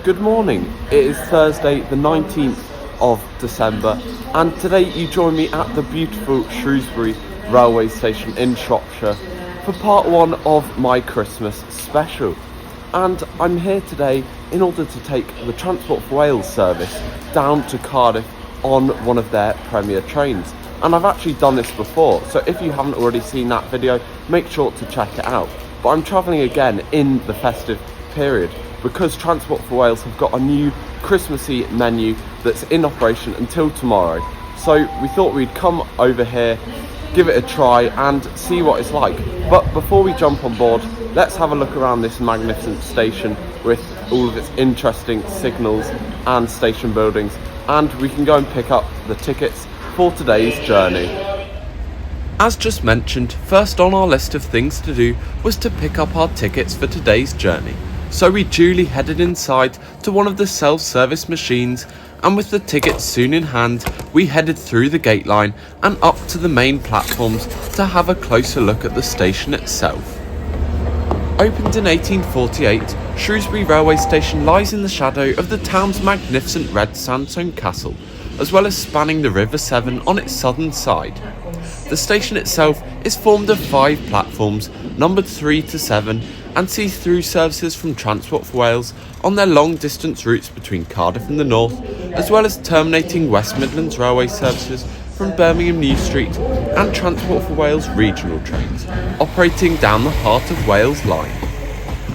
Good morning. It is Thursday the 19th of December and today you join me at the beautiful Shrewsbury railway station in Shropshire for part one of my Christmas special. And I'm here today in order to take the Transport for Wales service down to Cardiff on one of their premier trains. And I've actually done this before, so if you haven't already seen that video, make sure to check it out. But I'm travelling again in the festive period because Transport for Wales have got a new Christmassy menu that's in operation until tomorrow. So we thought we'd come over here, give it a try and see what it's like. But before we jump on board, let's have a look around this magnificent station with all of its interesting signals and station buildings, and we can go and pick up the tickets for today's journey. As just mentioned, first on our list of things to do was to pick up our tickets for today's journey. So we duly headed inside to one of the self-service machines, and with the tickets soon in hand, we headed through the gate line and up to the main platforms to have a closer look at the station itself. Opened in 1848, Shrewsbury railway station lies in the shadow of the town's magnificent red sandstone castle, as well as spanning the River Severn on its southern side. The station itself is formed of 5 platforms, numbered 3 to 7, and sees through services from Transport for Wales on their long distance routes between Cardiff and the north, as well as terminating West Midlands railway services from Birmingham New Street and Transport for Wales regional trains operating down the Heart of Wales line.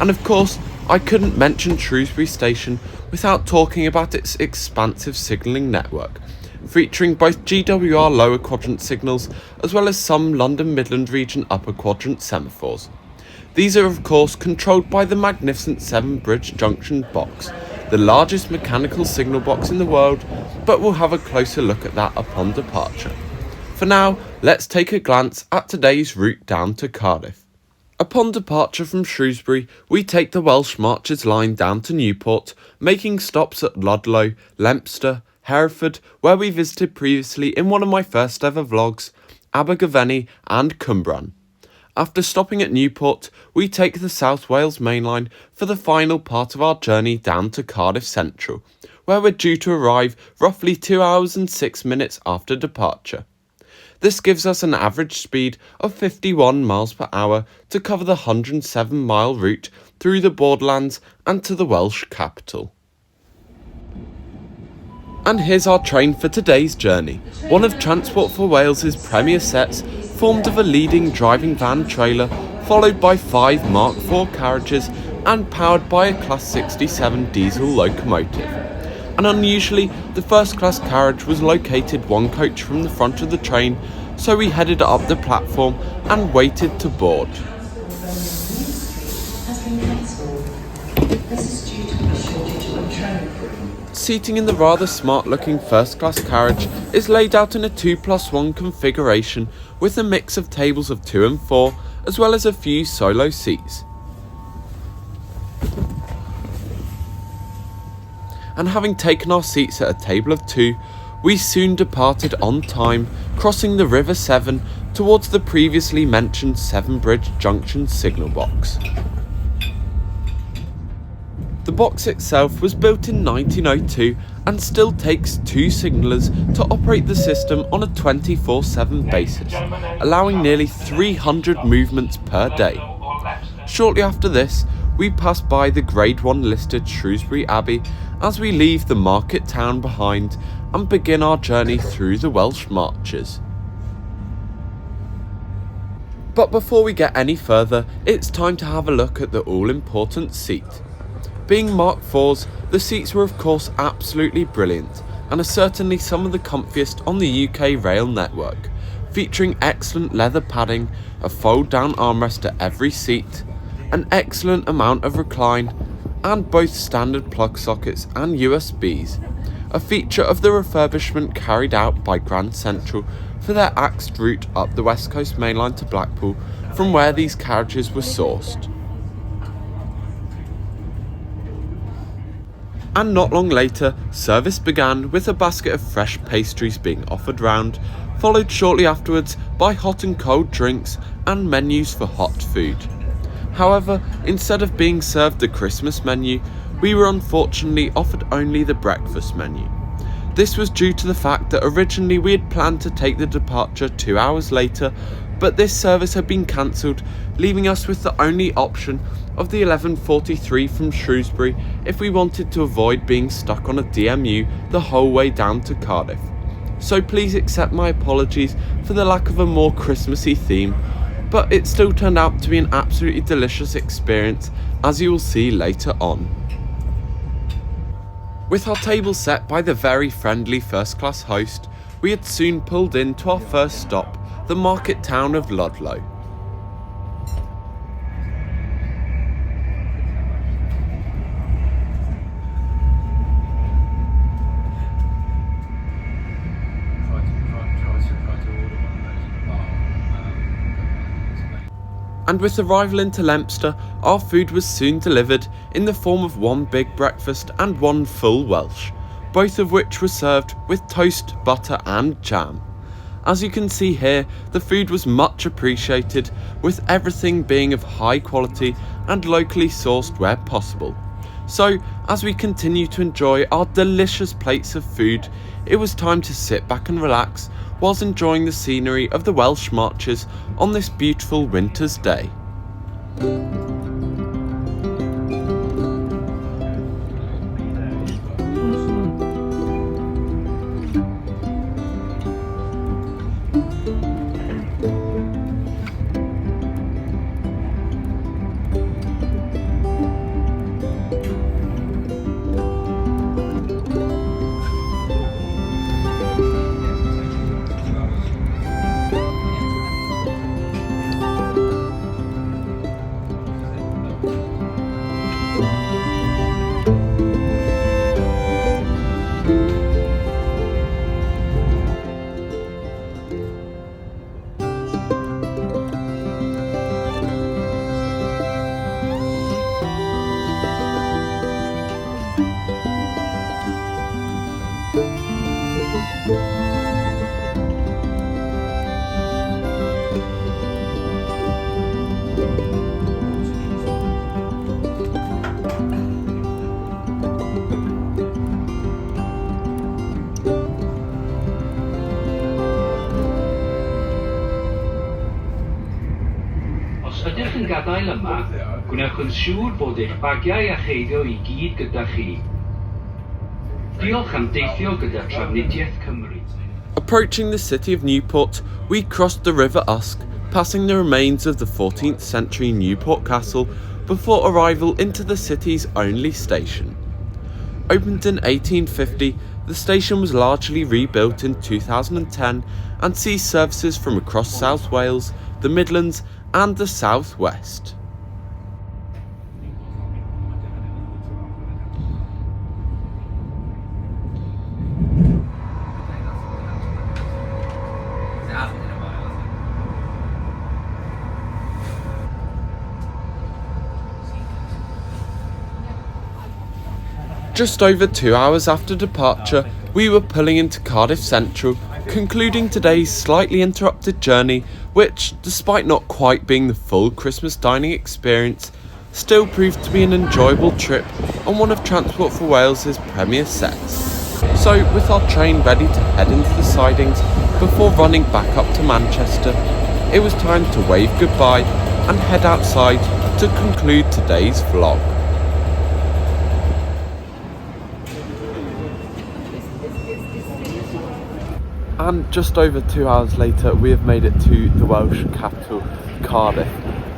And of course, I couldn't mention Shrewsbury station without talking about its expansive signalling network, featuring both GWR lower quadrant signals as well as some London Midland region upper quadrant semaphores. These are of course controlled by the magnificent 7-bridge junction box, the largest mechanical signal box in the world, but we'll have a closer look at that upon departure. For now, let's take a glance at today's route down to Cardiff. Upon departure from Shrewsbury, we take the Welsh Marches line down to Newport, making stops at Ludlow, Leominster, Hereford, where we visited previously in one of my first ever vlogs, Abergavenny and Cwmbran. After stopping at Newport, we take the South Wales main line for the final part of our journey down to Cardiff Central, where we're due to arrive roughly 2 hours and 6 minutes after departure. This gives us an average speed of 51 miles per hour to cover the 107-mile route through the borderlands and to the Welsh capital. And here's our train for today's journey, one of Transport for Wales's premier sets, formed of a leading driving van trailer, followed by 5 Mark IV carriages and powered by a Class 67 diesel locomotive. And unusually, the first class carriage was located 1 coach from the front of the train, so we headed up the platform and waited to board. Seating in the rather smart looking first class carriage is laid out in a 2+1 configuration with a mix of tables of 2 and 4 as well as a few solo seats. And having taken our seats at a table of 2, we soon departed on time, crossing the River Severn towards the previously mentioned 7-bridge junction signal box. The box itself was built in 1902 and still takes 2 signallers to operate the system on a 24/7 basis, allowing nearly 300 movements per day. Shortly after this, we pass by the Grade 1 listed Shrewsbury Abbey as we leave the market town behind and begin our journey through the Welsh Marches. But before we get any further, it's time to have a look at the all-important seat. Being Mark IVs, the seats were of course absolutely brilliant and are certainly some of the comfiest on the UK rail network, featuring excellent leather padding, a fold-down armrest at every seat, an excellent amount of recline, and both standard plug sockets and USBs, a feature of the refurbishment carried out by Grand Central for their axed route up the West Coast main line to Blackpool, from where these carriages were sourced. And not long later, service began with a basket of fresh pastries being offered round, followed shortly afterwards by hot and cold drinks and menus for hot food. However, instead of being served the Christmas menu, we were unfortunately offered only the breakfast menu. This was due to the fact that originally we had planned to take the departure 2 hours later, but this service had been cancelled, leaving us with the only option of the 11:43 from Shrewsbury if we wanted to avoid being stuck on a DMU the whole way down to Cardiff. So please accept my apologies for the lack of a more Christmassy theme, but it still turned out to be an absolutely delicious experience, as you will see later on. With our table set by the very friendly first class host, we had soon pulled in to our first stop, the market town of Ludlow. And with arrival into Leominster, our food was soon delivered in the form of one big breakfast and one full Welsh, both of which were served with toast, butter and jam. As you can see here, the food was much appreciated, with everything being of high quality and locally sourced where possible. So, as we continue to enjoy our delicious plates of food, it was time to sit back and relax whilst enjoying the scenery of the Welsh marches on this beautiful winter's day. Ydych yn gadael yma, gwnewch yn siŵr bod eich bagiau a cheiddio I gyd gyda chi. Diolch am deithio gyda Trafnidiaeth Cymru. Approaching the city of Newport, we crossed the River Usk, passing the remains of the 14th century Newport Castle before arrival into the city's only station. Opened in 1850, the station was largely rebuilt in 2010 and sees services from across South Wales, the Midlands and the South West. Just over 2 hours after departure, we were pulling into Cardiff Central, concluding today's slightly interrupted journey, which, despite not quite being the full Christmas dining experience, still proved to be an enjoyable trip on one of Transport for Wales's premier sets. So, with our train ready to head into the sidings before running back up to Manchester, it was time to wave goodbye and head outside to conclude today's vlog. And just over 2 hours later, we have made it to the Welsh capital, Cardiff.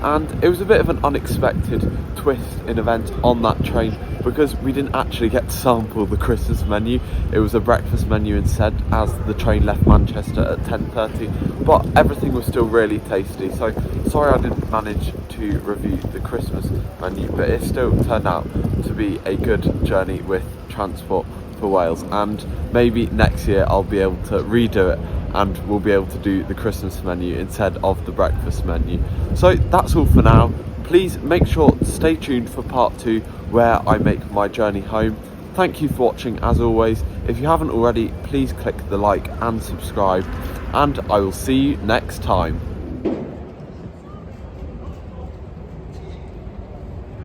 And it was a bit of an unexpected twist in events on that train, because we didn't actually get to sample the Christmas menu. It was a breakfast menu instead, as the train left Manchester at 10:30. But everything was still really tasty, so sorry I didn't manage to review the Christmas menu, but it still turned out to be a good journey with Transport for Wales, and maybe next year I'll be able to redo it and we'll be able to do the Christmas menu instead of the breakfast menu. So that's all for now. Please make sure to stay tuned for part 2, where I make my journey home. Thank you for watching as always. If you haven't already, please click the like and subscribe, and I will see you next time.